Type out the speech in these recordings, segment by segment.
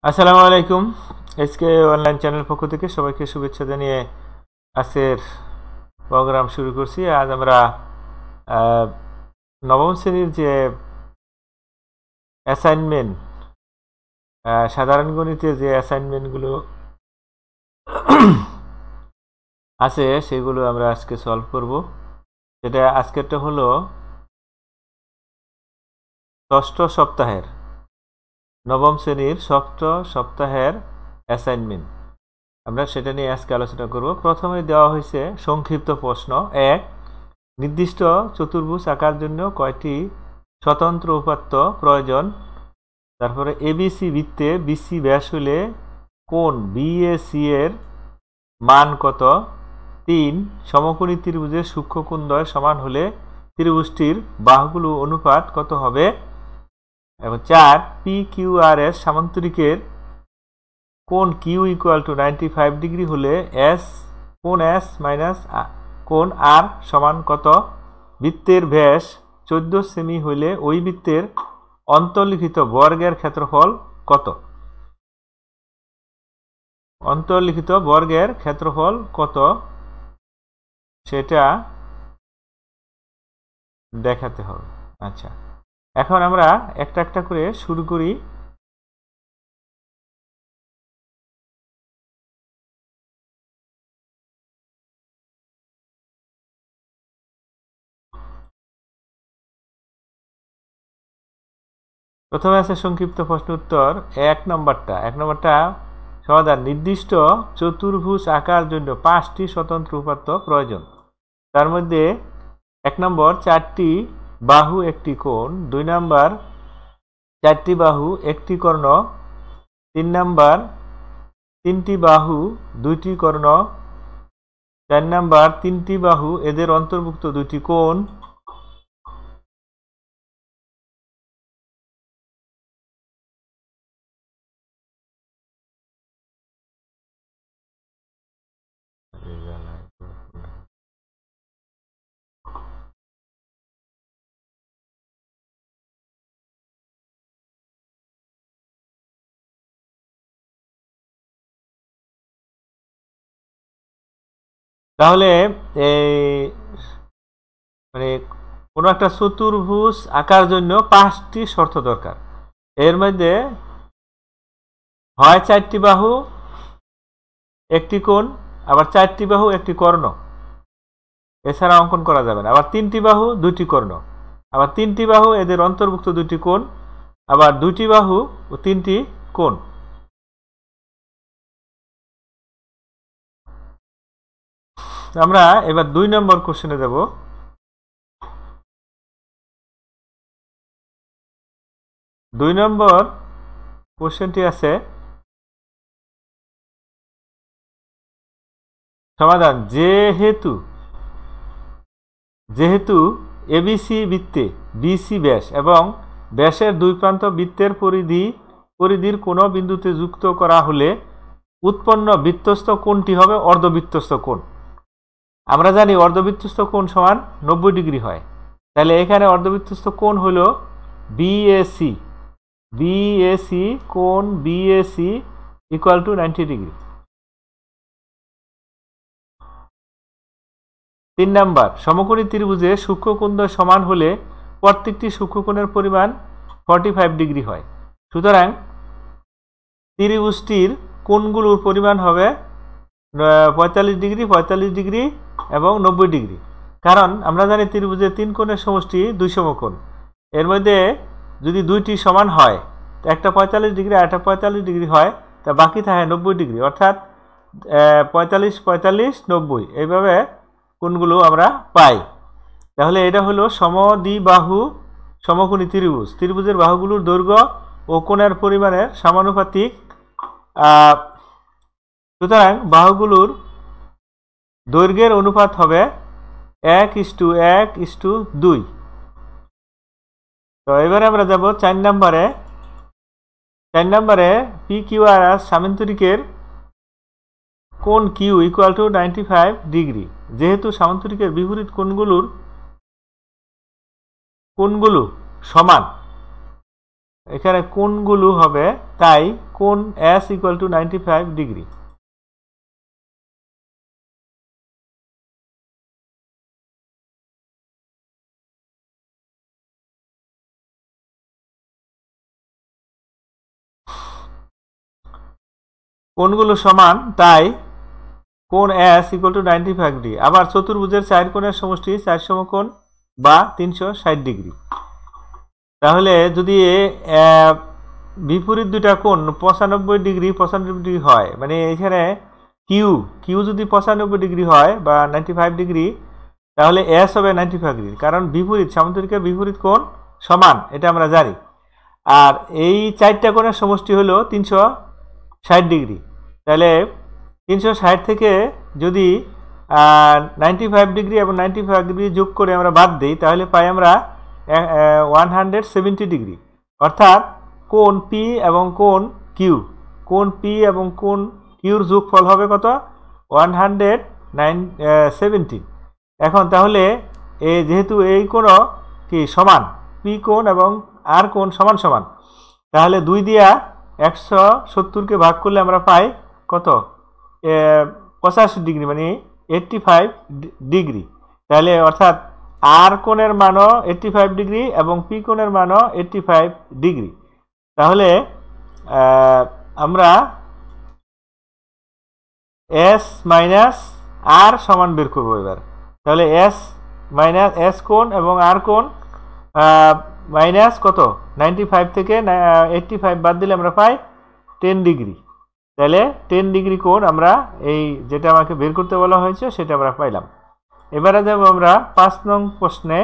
আসসালামু আলাইকুম। SK online channel পক্ষ থেকে সবাইকে শুভেচ্ছা জানিয়ে আজকের প্রোগ্রাম শুরু করছি। আজ আমরা নবম শ্রেণীর যে অ্যাসাইনমেন্ট, সাধারণ গণিতের যে অ্যাসাইনমেন্টগুলো আছে সেগুলো আমরা আজকে সলভ করব। সেটা আজকেরটা হলো ষষ্ঠ সপ্তাহের, নবম শ্রেণীর ষষ্ঠ সপ্তাহের অ্যাসাইনমেন্ট। আমরা সেটা নিয়ে আজকে আলোচনা করব। প্রথমে দেওয়া হয়েছে সংক্ষিপ্ত প্রশ্ন। এক, নির্দিষ্ট চতুর্ভুজ আঁকার জন্য কয়টি স্বতন্ত্র উপাত্ত প্রয়োজন? তারপরে এবিসি বৃত্তে বিসি ব্যাস হলে কোণ বিএসি এর মান কত? 3, সমকোণী ত্রিভুজের সূক্ষ্মকোণদ্বয় সমান হলে ত্রিভুজটির বাহুগুলো অনুপাত কত হবে? এবং 4, পি কিউ আর এস সামান্তরিকের কোণ কিউ ইকুয়াল টু 95 ডিগ্রি হলে কোণ এস মাইনাস কোণ আর সমান কত? বৃত্তের ব্যাস 14 সেমি হইলে ওই বৃত্তের অন্তর্লিখিত বর্গের ক্ষেত্রফল কত? অন্তর্লিখিত বর্গের ক্ষেত্রফল কত সেটা দেখাতে হবে। আচ্ছা, এখন আমরা একটা একটা করে শুরু করি। প্রথমে আছে সংক্ষিপ্ত প্রশ্ন উত্তর। এক নম্বরটা সমাধান। নির্দিষ্ট চতুর্ভুজ আঁকার জন্য 5টি স্বতন্ত্র উপাত্ত প্রয়োজন। তার মধ্যে 1 নম্বর 4টি বাহু একটি কোণ, 2 নম্বর 4টি বাহু একটি কর্ণ, 3 নম্বর 3টি বাহু 2টি কর্ণ, 4 নম্বর 3টি বাহু এদের অন্তর্ভুক্ত 2টি কোণ, তাহলে মানে কোনো একটা চতুর্ভুজ আঁকার জন্য 5টি শর্ত দরকার। এর মধ্যে হয় 4টি বাহু একটি কোণ, আবার 4টি বাহু একটি কর্ণ, এছাড়া অঙ্কন করা যাবে না। আবার 3টি বাহু 2টি কর্ণ, আবার 3টি বাহু এদের অন্তর্ভুক্ত 2টি কোণ, আবার 2টি বাহু ও 3টি কোণ। আমরা এবার 2 নম্বর কোশ্চেনে যাব। 2 নম্বর কোশ্চেনটি আছে সমাধান। যেহেতু এবিসি বৃত্তে বিসি ব্যাস এবং ব্যাসের দুই প্রান্ত বৃত্তের পরিধির কোনো বিন্দুতে যুক্ত করা হলে উৎপন্ন বৃত্তস্থ কোণটি হবে অর্ধবৃত্তস্থ কোণ। আমরা জানি অর্ধবৃত্তস্থ কোণ সমান 90 ডিগ্রি হয়। তাহলে এখানে অর্ধবৃত্তস্থ কোণ হলো বিএসি কোণ BAC equal to 90 degree. 3 number, সমকোণী ত্রিভুজে সূক্ষ্মকোণদ্বয় সমান হলে প্রত্যেকটি সূক্ষ্মকোণের পরিমাণ 45 ডিগ্রি হয়। সুতরাং ত্রিভুজটির কোণগুলোর পরিমাণ হবে 45 ডিগ্রি, 45 ডিগ্রি এবং 90 ডিগ্রি। কারণ আমরা জানি ত্রিভুজের 3 কোণের সমষ্টি 2 সমকোণ। এর মধ্যে যদি 2টি সমান হয়, একটা 45 ডিগ্রি আর একটা 45 ডিগ্রি হয়, তা বাকি থাকে 90 ডিগ্রি, অর্থাৎ 45 45 90 এইভাবে কোণগুলো আমরা পাই। তাহলে এটা হলো সমদ্বিবাহু সমকোণী ত্রিভুজ। ত্রিভুজের বাহুগুলোর দৈর্ঘ্য ও কোণের পরিমাণের সমানুপাতিক। সুতরাং বাহুগুলোর দৈর্ঘ্যের অনুপাত হবে 1:1:2। তো এবারে আমরা যাব 4 নম্বরে। 4 নম্বরে পি কিউ আর এস সামান্তরিকের কোণ কিউ ইকুয়াল টু 95 ডিগ্রি। যেহেতু সামান্তরিকের বিপরীত কোণগুলো সমান, এখানে কোণগুলো হবে, তাই কোণ S ইকুয়াল টু 95 ডিগ্রি। কোণগুলো সমান, তাই কোণ S ইকুয়াল টু 95 ডিগ্রি। আবার চতুর্ভুজের 4 কোণের সমষ্টি 4 সমকোণ বা 360 ডিগ্রি। তাহলে যদি বিপরীত দুইটা কোণ 95 ডিগ্রি 95 ডিগ্রি হয়, মানে এখানে কিউ যদি 95 ডিগ্রি হয় বা 95 ডিগ্রি, তাহলে S হবে 95 ডিগ্রি, কারণ বিপরীত সামান্তরিকের বিপরীত কোণ সমান, এটা আমরা জানি। আর এই 4টা কোণের সমষ্টি হলো 360 ডিগ্রি। তাহলে 360 থেকে যদি 95 ডিগ্রি এবং 95 ডিগ্রি যোগ করে আমরা বাদ দিই, তাহলে পাই আমরা 170 ডিগ্রি। অর্থাৎ কোণ P এবং কোণ Q, কোণ P এবং কোণ Qর যোগফল হবে কত? 170। এখন তাহলে যেহেতু এই কোণ কি সমান, P কোণ এবং R কোণ সমান সমান, তাহলে 2 দিয়া 170কে ভাগ করলে আমরা পাই কত? 85 ডিগ্রি, মানে 85 ডিগ্রি। তাহলে অর্থাৎ আর কোণের মানও 85 ডিগ্রি এবং পি কোণের মানও 85 ডিগ্রি। তাহলে আমরা এস মাইনাস আর সমান বের করবো এবার। তাহলে এস মাইনাস এস কোণ এবং আর কোণ মাইনাস কত? 95 থেকে 85 বাদ দিলে আমরা পাই 10 ডিগ্রি। তাহলে 10 ডিগ্রি কোণ আমরা এই যেটা আমাকে বের করতে বলা হয়েছে সেটা আমরা পাইলাম। এবারে যাব আমরা 5 নং প্রশ্নে।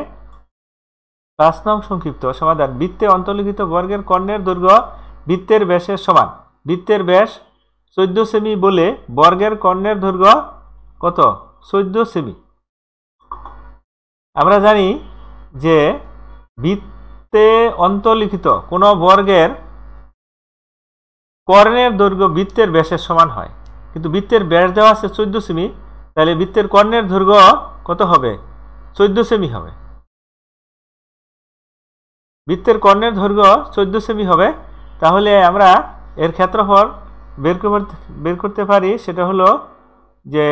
5 নং সংক্ষিপ্ত সমাধান। বৃত্তে অন্তর্লিখিত বর্গের কর্ণের দৈর্ঘ্য বৃত্তের ব্যাসের সমান। বৃত্তের ব্যাস 14 সেমি বলে বর্গের কর্ণের দৈর্ঘ্য কত? 14 সেমি। আমরা জানি যে বৃত্তে অন্তর্লিখিত কোন বর্গের কর্ণের দৈর্ঘ্য বৃত্তের ব্যাসের সমান হয়, কিন্তু বৃত্তের ব্যাস দেওয়া আছে 14 সেমি, তাহলে বৃত্তের কর্ণের দৈর্ঘ্য কত হবে? 14 সেমি হবে। বৃত্তের কর্ণের দৈর্ঘ্য 14 সেমি হবে। তাহলে আমরা এর ক্ষেত্রফল বের করতে পারি। সেটা হলো যে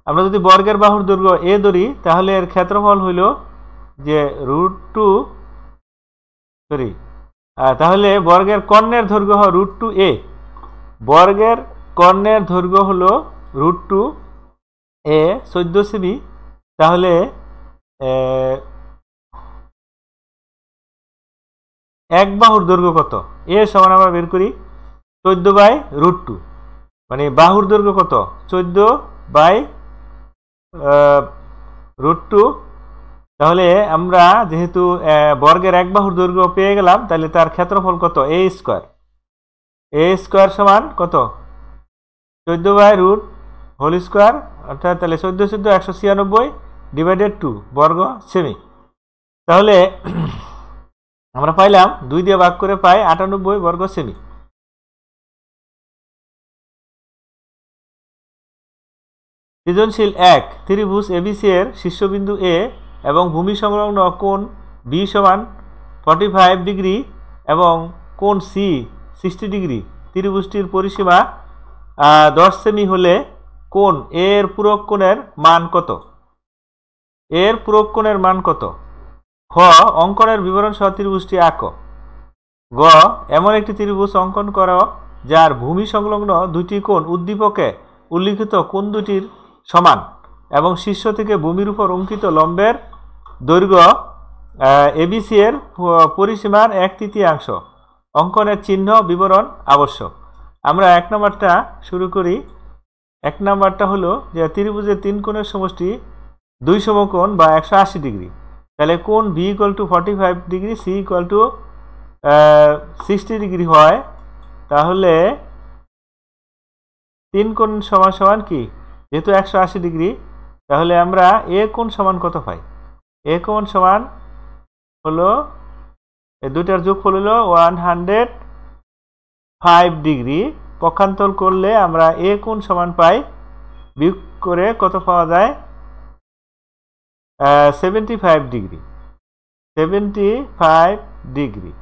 আমরা যদি বর্গের বাহুর দৈর্ঘ্য এ ধরি, তাহলে এর ক্ষেত্রফল হইল যে √2, তাহলে বর্গের কর্ণের দৈর্ঘ্য হয় √2a। বর্গের কর্ণের দৈর্ঘ্য হলো √2a, 14 সেমি। তাহলে এক বাহুর দৈর্ঘ্য কত? এ সমান আমরা বের করি 14/√2, মানে বাহুর দৈর্ঘ্য কত? 14/√2। তাহলে আমরা যেহেতু বর্গের এক বাহুর দৈর্ঘ্য পেয়ে গেলাম, তাহলে তার ক্ষেত্রফল কত? a square. a স্কয়ার সমান কত? 14/√2, অর্থাৎ তাহলে 14 196 ডিভাইডেড 2 বর্গ সেমি। তাহলে আমরা পাইলাম 2 দিয়ে ভাগ করে পাই 98 বর্গ সেমি। সৃজনশীল 1। ত্রিভুজ এবিসি এর শীর্ষবিন্দু এ এবং ভূমি সংলগ্ন কোণ বি সমান 45 ডিগ্রি এবং কোণ সি 60 ডিগ্রি। ত্রিভুজটির পরিসীমা 10 সেমি হলে কোণ এর পূরক কোণের মান কত? এর পূরক কোণের মান কত? খ। অঙ্কনের বিবরণ সহ ত্রিভুজটি আঁকো। গ। এমন একটি ত্রিভুজ অঙ্কন করো যার ভূমি সংলগ্ন দুটি কোণ উদ্দীপকে উল্লিখিত কোণ দুটির সমান এবং শীর্ষ থেকে ভূমির উপর অঙ্কিত লম্বের দৈর্ঘ্য এবিসি এর পরিসীমার 1/3। অঙ্কনের চিহ্ন বিবরণ আবশ্যক। আমরা 1 নম্বরটা শুরু করি। 1 নম্বরটা হলো যে ত্রিভুজের 3 কোণের সমষ্টি 2 সমকোণ বা 180 ডিগ্রি। তাহলে কোণ B equal to 45 degree, C equal to 60 degree হয়। তাহলে 3 কোণ সমান সমান কি? যেহেতু 180 ডিগ্রি, তাহলে আমরা এ কোণ সমান কত পাই? এ কোণ সমান হলো এই দুইটার যোগফল হলো 105 ডিগ্রি। পক্ষান্তর করলে আমরা এ কোণ সমান পাই, বিয়োগ করে কত পাওয়া যায়? 75 ডিগ্রি। 75 ডিগ্রি।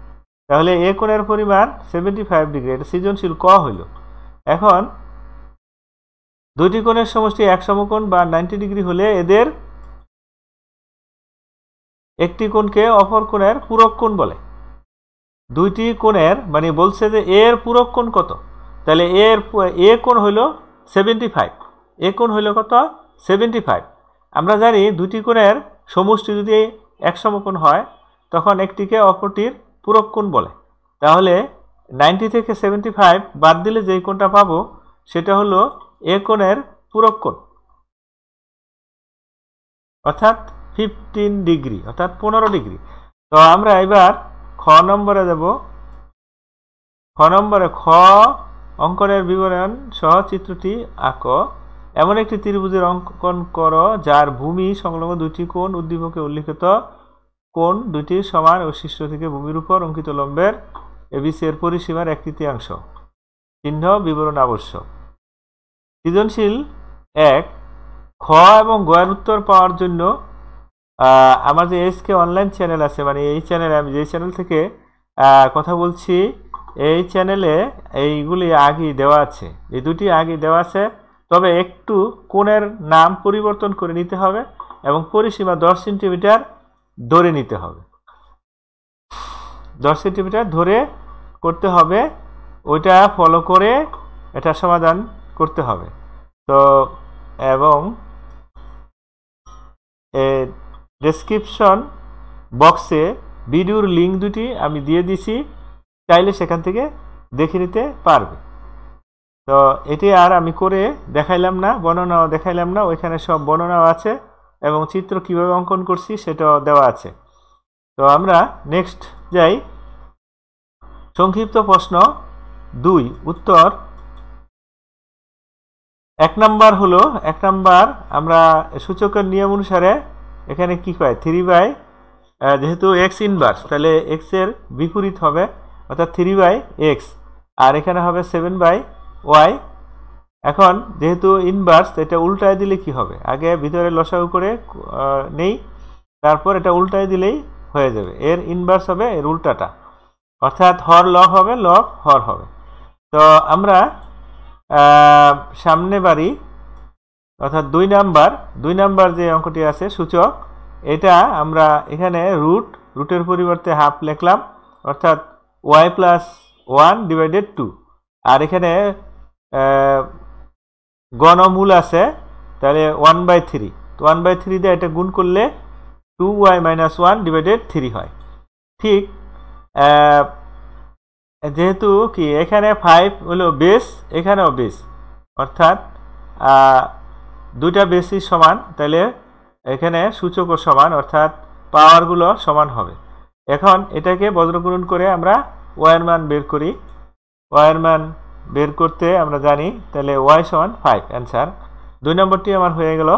তাহলে এ কোণের পরিমাণ 75 ডিগ্রি, এটা সৃজনশীল ক হইল। এখন দুইটি কোণের সমষ্টি এক সমকোণ বা 90 ডিগ্রি হলে এদের একটি কোণকে অপর কোণের পূরক কোণ বলে। দুইটি কোণের মানে বলছে যে এর পূরক কোণ কত, তাহলে এ কোণ হইল 75, এ কোণ হইল কত 75। আমরা জানি দুইটি কোণের সমষ্টি যদি এক সমকোণ হয় তখন একটিকে অপরটির পূরক কোণ বলে। তাহলে 90 থেকে 75 বাদ দিলে যেই কোণটা পাবো সেটা হলো এ কোণের পূরক কোণ, অর্থাৎ 15 ডিগ্রি, অর্থাৎ 15 ডিগ্রি। তো আমরা এবার খ নম্বরে যাব। খ নম্বরে খ অঙ্কনের বিবরণ সহ চিত্রটি আঁকো। এমন একটি ত্রিভুজের অঙ্কন করো যার ভূমি সংলগ্ন দুইটি কোণ উদ্দীপকে উল্লিখিত কোণ দুইটি সমান ও শীর্ষ থেকে ভূমির উপর অঙ্কিত লম্বের এবিসি এর পরিসীমার 1/3। চিহ্ন বিবরণ আবশ্যক। সৃজনশীল 1 খ এবং গ এর উত্তর পাওয়ার জন্য আমার যে এসকে অনলাইন চ্যানেল আছে, মানে এই চ্যানেলে আমি যে চ্যানেল থেকে কথা বলছি এই চ্যানেলে এইগুলি আগেই দেওয়া আছে, এই দুটি আগেই দেওয়া আছে। তবে একটু কোণের নাম পরিবর্তন করে নিতে হবে এবং পরিসীমা 10 সেন্টিমিটার ধরে নিতে হবে, 10 সেন্টিমিটার ধরে করতে হবে। ওইটা ফলো করে এটা সমাধান করতে হবে। তো এবং ডেসক্রিপশন বক্সে ভিডিওর লিঙ্ক দুটি আমি দিয়ে দিছি, চাইলে সেখান থেকে দেখে নিতে পারবে। তো এটি আর আমি করে দেখাইলাম না, বর্ণনাও দেখাইলাম না, ওইখানে সব বর্ণনাও আছে এবং চিত্র কিভাবে অঙ্কন করছি সেটাও দেওয়া আছে। তো আমরা নেক্সট যাই। সংক্ষিপ্ত প্রশ্ন 2 উত্তর। 1 নাম্বার হলো, 1 নাম্বার আমরা সূচকের নিয়ম অনুসারে এখানে কি পাই 3/, যেহেতু এক্স ইনভার্স তাহলে এক্স এর বিপরীত হবে অর্থাৎ 3/x, আর এখানে হবে 7/y। এখন যেহেতু ইনভার্স এটা উল্টায় দিলে কি হবে, আগে ভিতরে লসাগু করে নেই, তারপর এটা উল্টায় দিলেই হয়ে যাবে। এর ইনভার্স হবে এর উল্টাটা, অর্থাৎ হর লব হবে, লব হর হবে। তো আমরা সামনে বাড়ি অর্থাৎ 2 নাম্বার যে অঙ্কটি আছে সূচক, এটা আমরা এখানে রুটের পরিবর্তে হাফ লিখলাম, অর্থাৎ y+1/2। আর এখানে গণমূল আছে তাহলে 1/3, তো 1/3 দিয়ে এটা গুণ করলে 2y-1/3 হয়। ঠিক যেহেতু কি এখানে 5 হলো বেস, এখানেও বেস, অর্থাৎ দুইটা বেসই সমান, তাহলে এখানে সূচকও সমান, অর্থাৎ পাওয়ারগুলো সমান হবে। এখন এটাকে বজ্রগুণন করে আমরা y এর মান বের করি। y এর মান বের করতে আমরা জানি, তাহলে y = 5 অ্যান্সার। 2 নম্বরটি আমার হয়ে গেল,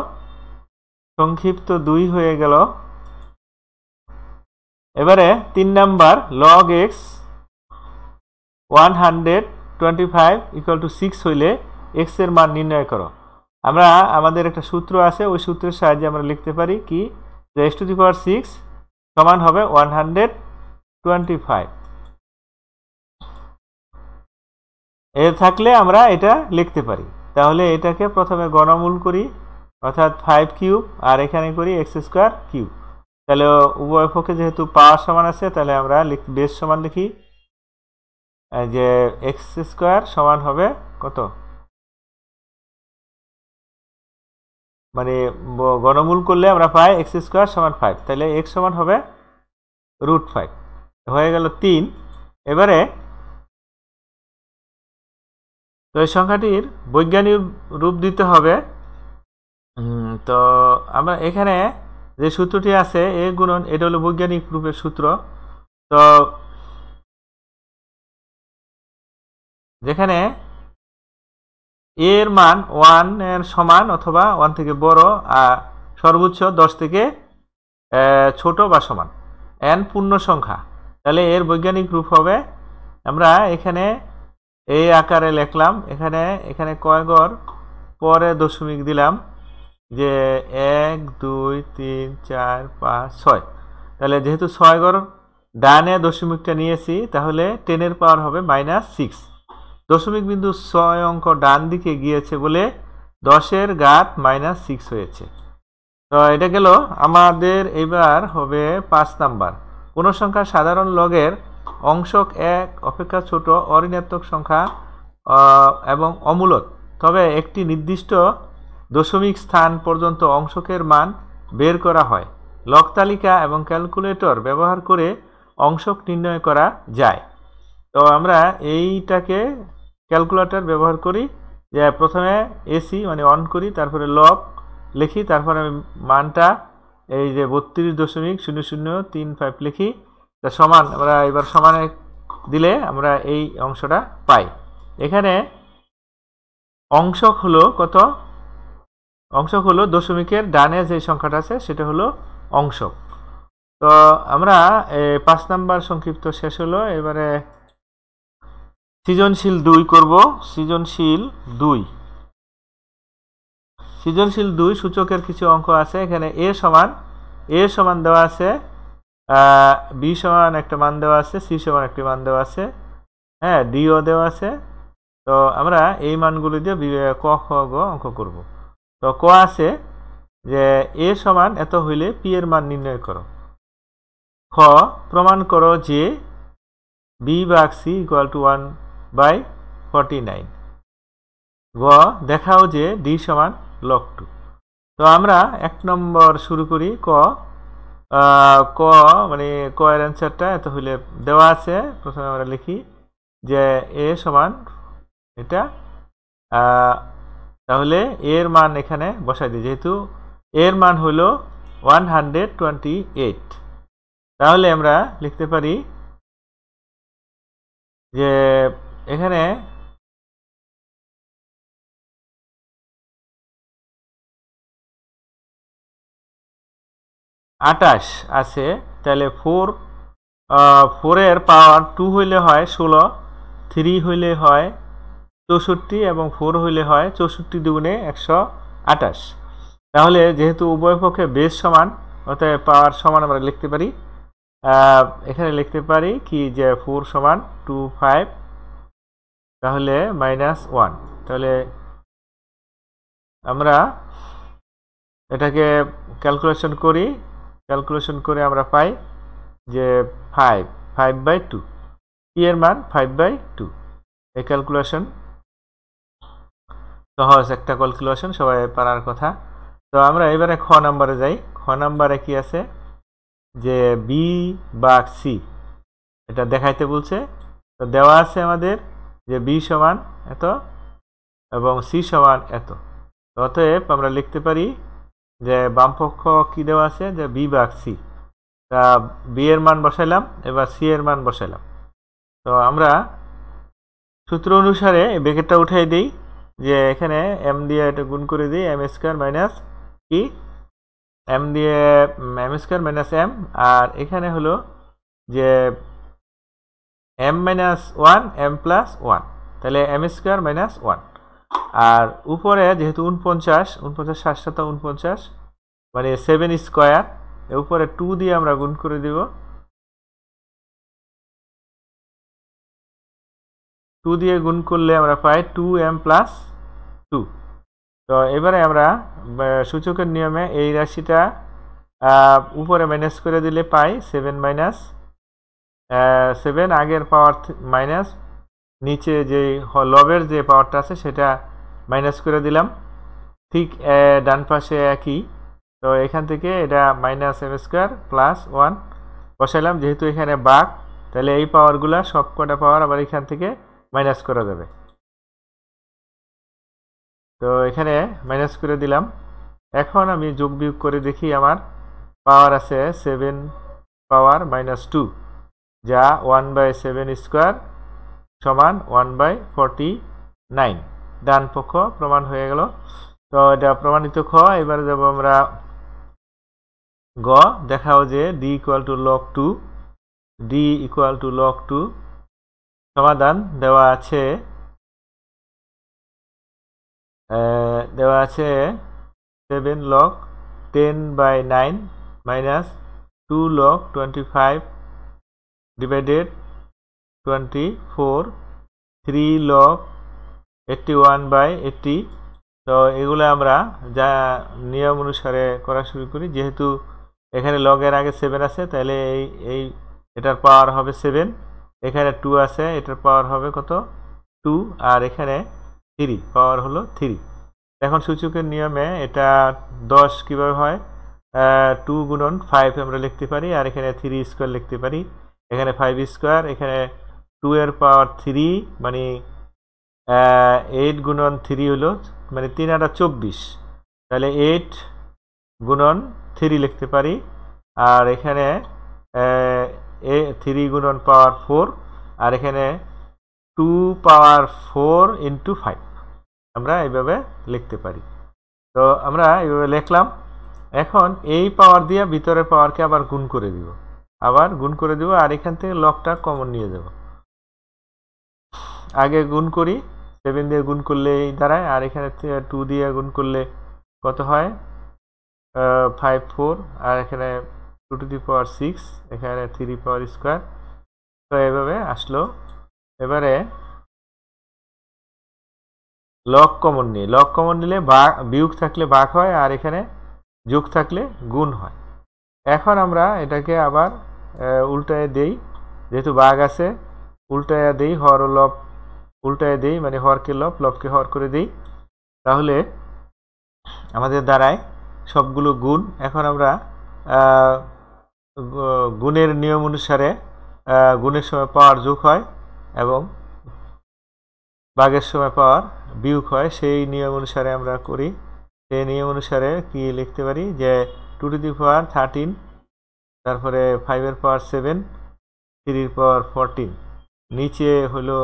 সংক্ষিপ্ত 2 হয়ে গেল। এবারে 3 নাম্বার log x 125 = 6 হইলে x এর মান নির্ণয় করো। আমরা আমাদের একটা সূত্র আছে, ওই সূত্রের সাহায্যে আমরা লিখতে পারি কি যে x⁶ সমান হবে 125। এর থাকলে আমরা এটা লিখতে পারি। তাহলে এটাকে প্রথমে গণমূল করি, অর্থাৎ 5³ আর এখানে করি x²³। তাহলে উভয় পক্ষে যেহেতু পাওয়ার সমান আছে তাহলে আমরা বেস সমান লিখি যে x² সমান হবে কত, মানে গণমূল করলে আমরা পাই x² সমান 5, তাহলে x সমান হবে √5 হয়ে গেল 3। এবারে তো এই সংখ্যাটির বৈজ্ঞানিক রূপ দিতে হবে। তো আমরা এখানে যে সূত্রটি আছে a গুণন, এটা হলো বৈজ্ঞানিক রূপের সূত্র। তো যেখানে a এর মান 1 এর সমান অথবা 1 থেকে বড়, আর সর্বোচ্চ 10 থেকে ছোট বা সমান, n পূর্ণ সংখ্যা, তাহলে এর বৈজ্ঞানিক রূপ হবে, আমরা এখানে এই আকারে লিখলাম, এখানে কয় ঘর পরে দশমিক দিলাম যে 1 2 3 4 5 6, তাহলে যেহেতু 6 ঘর ডানে দশমিকটা নিয়েছি, তাহলে 10 এর পাওয়ার হবে -6। দশমিক বিন্দু 6 অঙ্ক ডান দিকে গিয়েছে বলে 10 এর ঘাত -6 হয়েছে। তো এটা গেল আমাদের। এবার হবে 5 নাম্বার। কোন সংখ্যার সাধারণ লগের অংশক 1 অপেক্ষা ছোট অঋণাত্মক সংখ্যা এবং অমূলত, তবে একটি নির্দিষ্ট দশমিক স্থান পর্যন্ত অংশকের মান বের করা হয়। লগ তালিকা এবং ক্যালকুলেটর ব্যবহার করে অংশক নির্ণয় করা যায়। তো আমরা এইটাকে ক্যালকুলেটর ব্যবহার করি, যে প্রথমে এসি মানে অন করি, তারপরে লগ লিখি, তারপরে মানটা এই যে 32.0035 লিখি, তা সমান আমরা এবার সমানে দিলে আমরা এই অংশটা পাই। এখানে অংশক হলো কত? অংশক হলো দশমিকের ডানে যে সংখ্যাটা আছে সেটা হলো অংশক। তো আমরা 5 নাম্বার সংক্ষিপ্ত শেষ হলো। এবারে সৃজনশীল 2 করব। সৃজনশীল 2 সূচকের কিছু অঙ্ক আছে। এখানে a সমান দেওয়া আছে, b সমান একটা মান দেওয়া আছে, c সমান একটা মান দেওয়া আছে, হ্যাঁ, d ও দেওয়া আছে। তো আমরা এই মানগুলো দিয়ে ক খ গ অঙ্ক করব। তো ক আছে যে a সমান এত হইলে p এর মান নির্ণয় করো। খ প্রমাণ করো যে b ভাগ c = 1/49। গ দেখাও যে d সমান log 2। তো আমরা 1 নম্বর শুরু করি। ক মানে ক এর অ্যান্সারটা এত হইলে দেওয়া আছে। প্রথমে আমরা লিখি যে a সমান এটা, তাহলে এর মান এখানে বসাই দিই, যেহেতু এর মান হলো 128। তাহলে আমরা লিখতে পারি যে এখানে আটাশ আছে, তাহলে 4 এর পাওয়ার 2 হইলে হয় 16, 3 হইলে হয় 64 এবং 4 হইলে হয় 64 দুগুণে 128। তাহলে যেহেতু উভয় পক্ষে বেস সমান, অতএব পাওয়ার সমান আমরা লিখতে পারি, এখানে লিখতে পারি কি যে 4 সমান 25, তাহলে -1। তাহলে আমরা এটাকে ক্যালকুলেশন করে আমরা পাই যে 5/2, p এর মান 5/2। এই ক্যালকুলেশন সহজ একটা ক্যালকুলেশন, সবাই পারার কথা। তো আমরা এবারে খ নাম্বারে যাই। খ নাম্বারে কি আছে যে b ভাগ c এটা দেখাইতে বলছে। তো দেওয়া আছে আমাদের যে b সমান এত এবং c সমান এত। অতএব আমরা লিখতে পারি যে বামপক্ষ কি দেওয়া আছে যে b ভাগ c। তা b এর মান বসাইলাম, এবার c এর মান বসাইলাম। তো আমরা সূত্র অনুসারে এই ব্র্যাকেটটা উঠাই দিই, যে এখানে m দিয়ে এটা গুণ করে দিই, m² মাইনাস কি m দিয়ে m² মাইনাস m, আর এখানে হলো যে m-1 m + 1, তাহলে m² মাইনাস 1। আর উপরে যেহেতু 49 7 7 49 মানে 7², এর উপরে 2 দিয়ে আমরা গুণ করে দিব, 2 দিয়ে গুণ করলে আমরা পাই 2m + 2। তো এবারে আমরা সূচকের নিয়মে এই রাশিটা উপরে মাইনাস করে দিলে পাই 7 আগের পাওয়ার মাইনাস নিচে যে লবের যে পাওয়ারটা আছে সেটা মাইনাস করে দিলাম, ঠিক ডান পাশে একই। তো এখান থেকে এটা -m² + 1 বসাইলাম, যেহেতু এখানে ভাগ, তাহলে এই পাওয়ারগুলা সব কটা পাওয়ার আবার এখান থেকে মাইনাস করা যাবে। তো এখানে মাইনাস করে দিলাম। এখন আমি যোগ বিয়োগ করে দেখি, আমার পাওয়ার আছে 7 পাওয়ার -2, যা 1/7² সমান 1/49। ডান পক্ষ প্রমাণ হয়ে গেল। তো এটা প্রমাণিত খ। এবারে যাব আমরা গ। দেখাও যে d = log 2, d = log 2। সমাধান দেওয়া আছে 7 log 10/9 - 2 log 25 ডিভাইডেড 24 3 log 81/80। তো এগুলো আমরা যা নিয়ম অনুসারে করা শুরু করি। যেহেতু এখানে লগের আগে 7 আছে, তাহলে এই এটার পাওয়ার হবে 7, এখানে 2 আছে, এটার পাওয়ার হবে কত 2, আর এখানে 3 পাওয়ার হলো 3। এখন সূচকের নিয়মে এটা 10 কিভাবে হয়, 2 গুণন 5 আমরা লিখতে পারি, আর এখানে 3 স্কোয়ার লিখতে পারি, এখানে 5 স্কোয়ার, এখানে 2 এর পাওয়ার 3 মানে 8 গুণন 3 হলো মানে 3 আর 24, তাহলে 8 গুণন 3 লিখতে পারি, আর এখানে 3 গুণন পাওয়ার 4, আর এখানে 2 পাওয়ার 4 ইন্টু 5 আমরা এইভাবে লিখতে পারি। তো আমরা এইভাবে লিখলাম। এখন এই পাওয়ার দিয়ে ভিতরের পাওয়ারকে আবার গুণ করে দিব, আর এখান থেকে লগটা কমন নিয়ে যাব। আগে গুণ করি, 7 দিয়ে গুণ করলে এই দাঁড়ায়, আর এখানে 2 দিয়ে গুণ করলে কত হয় 5 4, আর এখানে 2 টু দি পাওয়ার 6, এখানে 3 পাওয়ার স্কোয়ার। তো এইভাবে আসলো। এবারে লগ কমন নিলে বিয়োগ থাকলে ভাগ হয়, আর এখানে যোগ থাকলে গুণ হয়। এখন আমরা এটাকে আবার উল্টায় দেই, যেহেতু ভাগ আছে উল্টায় দেই, হর ও লব উল্টায় দেই, মানে হরকে লব, লবকে হর করে দেই, তাহলে আমাদের দ্বারায় সবগুলো গুণ। এখন আমরা গুণের নিয়ম অনুসারে গুণের সময় পাওয়ার যোগ হয় এবং ভাগের সময় পাওয়ার বিয়োগ হয়, সেই নিয়ম অনুসারে আমরা করি। সেই নিয়ম অনুসারে কি লিখতে পারি যে 2 টু দি পাওয়ার 13, তারপরে 5 এর পাওয়ার 7, 3 এর পাওয়ার 14, নিচে হলো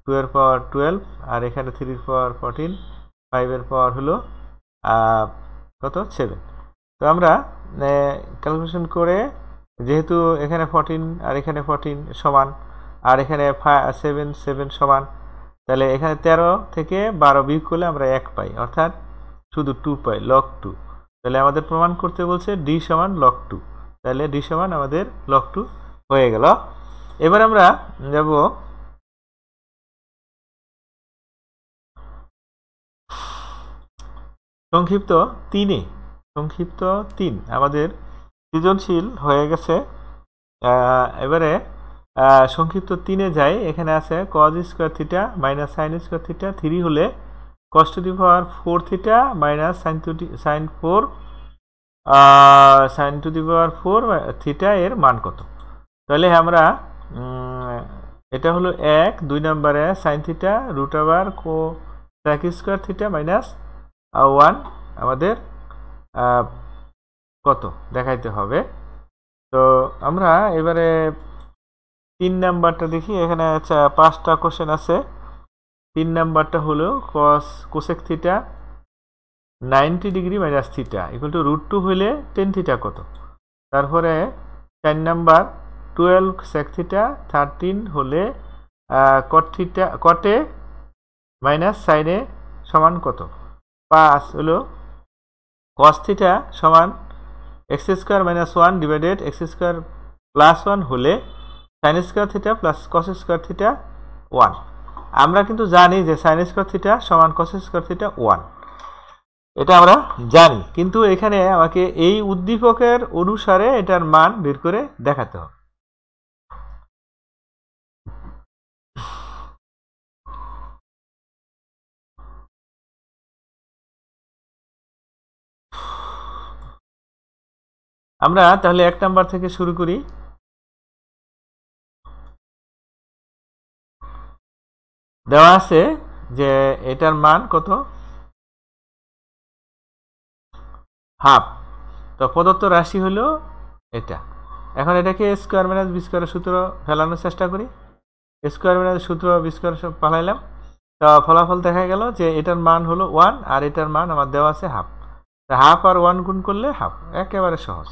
2 এর পাওয়ার 12, আর এখানে 3 এর পাওয়ার 14, 5 এর পাওয়ার হলো কত 7। তো আমরা ক্যালকুলেশন করে, যেহেতু এখানে 14 আর এখানে 14 সমান, আর এখানে 7 7 সমান, তাহলে এখানে 13 থেকে 12 বিয়োগ করলে আমরা 1 পাই, অর্থাৎ শুধু 2 পাই, log 2। তাহলে আমাদের প্রমাণ করতে বলছে d সমান log 2, তাহলে d সমান আমাদের log 2 হয়ে গেল। এবার আমরা যাব সংক্ষিপ্ত 3-এ। সংক্ষিপ্ত 3 আমাদের সৃজনশীল হয়ে গেছে। এবারে সংক্ষিপ্ত 3-এ যাই। এখানে আছে cos square theta minus sine square theta 3 হলে cos to the power 4 theta minus sine to the power 4 theta এর মান কত? তাহলে আমরা এটা হলো 1, 2 নম্বরে sine theta root over sec square theta minus 1 আমাদের কত দেখাইতে হবে। তো আমরা এবারে 3 নাম্বারটা দেখি। এখানে 5টা কোশ্চেন আছে। 3 নাম্বারটা হলো cosec theta 90 degree minus theta equal to √2 হলে টেন থিটা কত? তারপরে 4 নাম্বার 12 সেক থিটা 13 হলে কটে মাইনাস সাইনে সমান কত? 5 হলো cos থিটা সমান x square minus 1 divided x square plus 1 হলে sine square theta plus cos square theta 1। আমরা কিন্তু জানি যে সাইন স্কোয়ার থিটা সমান কস স্কোয়ার থিটা 1, এটা আমরা জানি, কিন্তু এখানে আমাকে এই উদ্দীপকের অনুসারে এটার মান বের করে দেখাতে হবে। আমরা তাহলে 1 নাম্বার থেকে শুরু করি। দেওয়া আছে যে এটার মান কত? হাফ। তো প্রদত্ত রাশি হলো এটা। এখন এটাকে স্কোয়ার মাইনাস বি স্কোয়ারের সূত্র ফেলানোর চেষ্টা করি। স্কোয়ার মাইনাস সূত্র বি স্কোয়ার সব পালাইলাম। তো ফলাফল দেখা গেল যে এটার মান হলো 1 আর এটার মান আমার দেওয়া আছে হাফ। হাফ আর 1 গুণ করলে হাফ, একেবারে সহজ।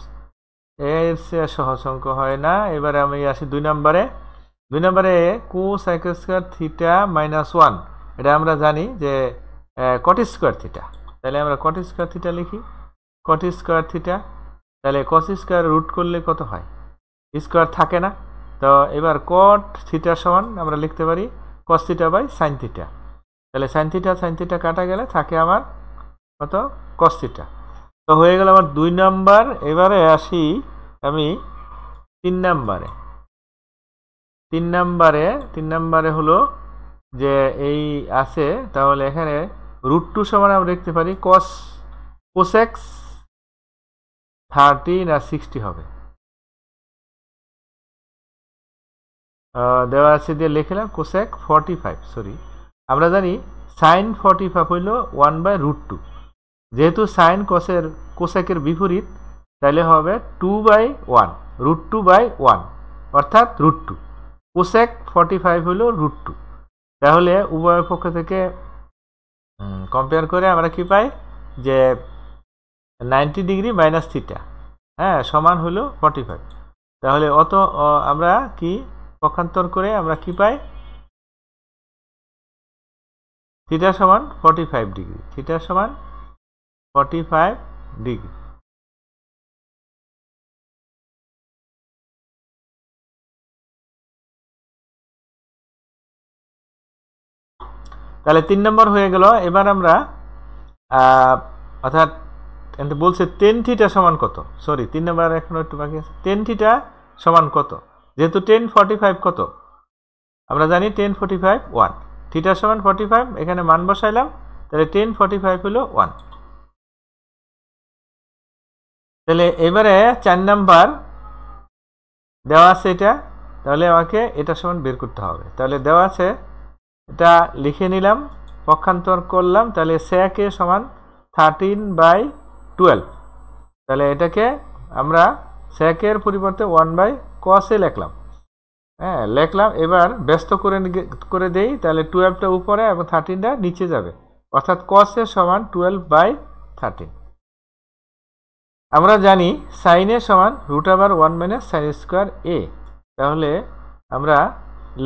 এর চেয়ে সহজ অঙ্ক হয় না। এবারে আমি আসি 2 নম্বরে। 2 নম্বরে কোসাইক স্কোয়ার থিটা মাইনাস 1, এটা আমরা জানি যে কট স্কোয়ার থিটা। তাহলে আমরা কট স্কোয়ার থিটা লিখি। কট স্কোয়ার থিটা, তাহলে কস স্কোয়ার রুট করলে কত হয়? স্কোয়ার থাকে না, তো এবার cot থিটা সমান আমরা লিখতে পারি cos theta by sin theta. তাহলে sin থিটা কাটা গেলে থাকে আমার কত cos থিটা। তো হয়ে গেল আমার 2 নাম্বার। এবারে আসি আমি 3 নাম্বারে। 3 নাম্বারে হলো যে এই আছে, তাহলে এখানে √2 সমান আমরা লিখতে পারি cosec 30 না 60 হবে। দেওয়া আছে দিয়ে লিখলাম cosec 45, সরি আমরা জানি sin 45 হইল 1/√2। যেহেতু sin কোসেকের বিপরীত, তাহলে হবে 2/1, √2/1 অর্থাৎ √2। cosec 45 হইল √2। তাহলে উভয় পক্ষ থেকে কম্পেয়ার করে আমরা কি পাই যে 90 ডিগ্রি মাইনাস থিটা, হ্যাঁ, সমান হলো 45। তাহলে আমরা কি পক্ষান্তর করে আমরা কি পাই, থিটা সমান 45 ডিগ্রি, থিটা সমান 45 ডিগ্রি। তাহলে 3 নম্বর হয়ে গেল। এবার আমরা অর্থাৎ বলছে tan থিটা সমান কত, সরি 3 নম্বর এখনো একটু বাকি আছে। tan থিটা সমান কত, যেহেতু tan 45 কত আমরা জানি, tan 45 1, থিটা সমান 45, এখানে মান বসাইলাম, তাহলে tan 45 হলো 1। তাহলে এবারে 4 নাম্বার দেওয়া আছে এটা, তাহলে আমাকে এটা সমান বের করতে হবে। তাহলে দেওয়া আছে, এটা লিখে নিলাম, পক্ষান্তর করলাম, তাহলে sec এ সমান 13/12। তাহলে এটাকে আমরা sec এর পরিবর্তে 1/cos এ লিখলাম, হ্যাঁ লিখলাম। এবার ব্যস্ত করে দেই, তাহলে 12টা উপরে এবং 13টা নিচে যাবে, অর্থাৎ cos এ সমান 12/13। আমরা জানি sin এ সমান √1 - sin স্কয়ার a। তাহলে আমরা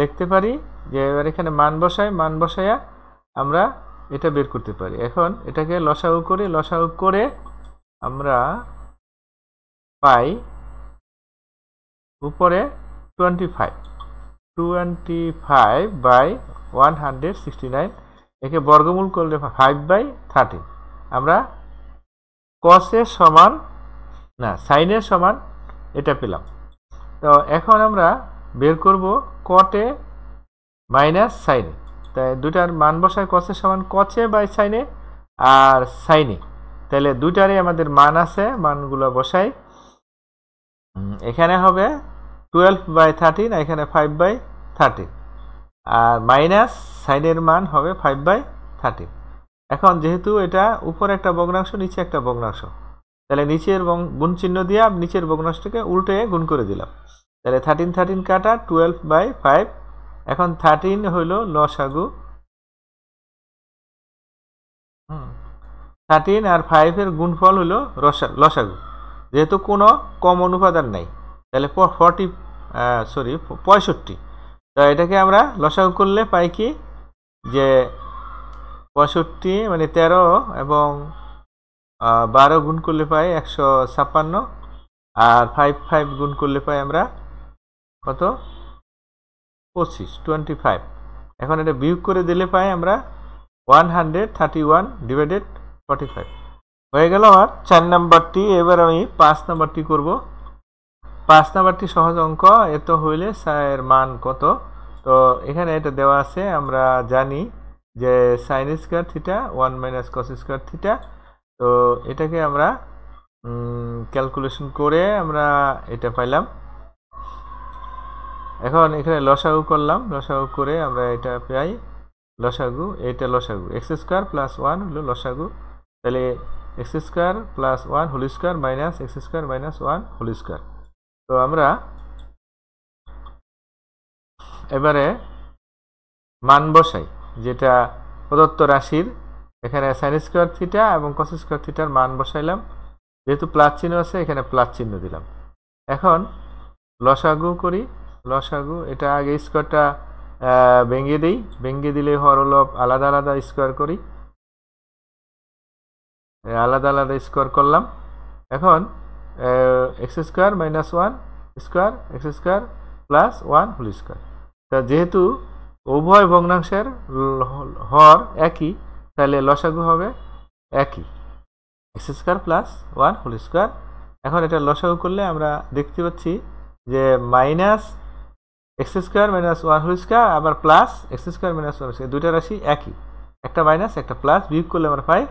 লিখতে পারি যে এবার এখানে মান বসাইয়া আমরা এটা বের করতে পারি। এখন এটাকে লসাগু করে আমরা পাই উপরে 25/169, একে বর্গমূল করলে 5/13। আমরা cos এর সমান না sin এর সমান এটা পেলাম। তো এখন আমরা বের করব cot A minus sin A. তাই দুটার মান বসাই, cos এর সমান cos A by sin A আর sin এ। তাহলে দুটারই আমাদের মান আছে, মানগুলো বসাই। এখানে হবে 12/13, এখানে 5/13, আর মাইনাস sin এর মান হবে 5/13। এখন যেহেতু এটা উপরে একটা ভগ্নাংশ, নিচে একটা ভগ্নাংশ, তাহলে নিচের গুণ চিহ্ন দিয়ে নিচের ভগ্নাংশটাকে উল্টে গুণ করে দিলাম। তাহলে 13 কাটা 12/5। এখন 13 হইল লসাগু, 13 আর 5 এর গুণফল হলো লসাগু। যেহেতু কোনো কমন উপাদান নাই, তাহলে 65। তো এটাকে আমরা লসাগু করলে পাই কি যে 65 মানে 13 এবং 12 গুণ করলে পাই 156, আর 5 গুণ করলে পাই আমরা কত 25। এখন এটা বিয়োগ করে দিলে পাই আমরা 131/45 হয়ে গেল আমার 4 নাম্বারটি। এবার আমি 5 নাম্বারটি করব। 5 নাম্বারটি সহজ অঙ্ক, এত হইলে এর মান কত। তো এখানে এটা দেওয়া আছে, আমরা জানি যে sin square theta 1 - cos square theta. তো এটাকে আমরা ক্যালকুলেশন করে আমরা এটা পাইলাম। এখন এখানে লসাগু করলাম, লসাগু করে আমরা এটা পাই লসাগু, এটা লসাগু x² + 1 হলো লসাগু। তাহলে x² + 1 whole square minus x² - 1 whole square. তো আমরা এবারে মান বসাই, যেটা প্রদত্ত রাশির। এখানে sin স্কয়ার থিটা এবং cos স্কয়ার থিটার মান বসাইলাম, যেহেতু প্লাস চিহ্ন আছে এখানে প্লাস চিহ্ন দিলাম। এখন লসাগু করি, লসাগু এটা আগে স্কয়ারটা ভেঙে দিই, ভেঙে দিলে হরলব আলাদা আলাদা স্কয়ার করি, আলাদা আলাদা স্কয়ার করলাম। এখন x² - 1 square x² plus 1 whole square. তা যেহেতু উভয় ভগ্নাংশের হর একই, তাহলে লসাগু হবে একই, x square plus 1 whole square. এখন এটা লসাগু করলে আমরা দেখতে পাচ্ছি যে minus x square minus 1 whole square আবার plus x square minus 1 square, দুইটা রাশি একই, একটা মাইনাস একটা প্লাস, বিয়োগ করলে আমরা পাই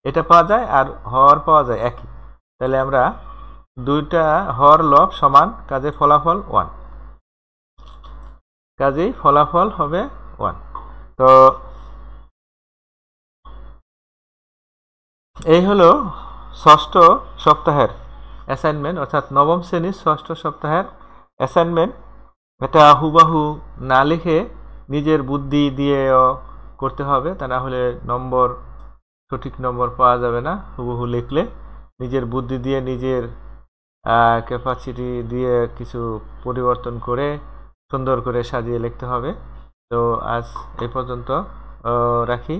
এটা পাওয়া যায় আর হর পাওয়া যায় একই। তাহলে আমরা দুইটা হর লব সমান, কাজে ফলাফল 1, কাজেই ফলাফল হবে 1। তো এই হলো ষষ্ঠ সপ্তাহের অ্যাসাইনমেন্ট, অর্থাৎ নবম শ্রেণীর ষষ্ঠ সপ্তাহের অ্যাসাইনমেন্ট। এটা হুবাহু না লিখে নিজের বুদ্ধি দিয়েও করতে হবে, তা না হলে সঠিক নম্বর পাওয়া যাবে না। হুবহু লিখলে নিজের বুদ্ধি দিয়ে, নিজের ক্যাপাসিটি দিয়ে কিছু পরিবর্তন করে সুন্দর করে সাজিয়ে লিখতে হবে। তো আজ এই পর্যন্ত রাখি।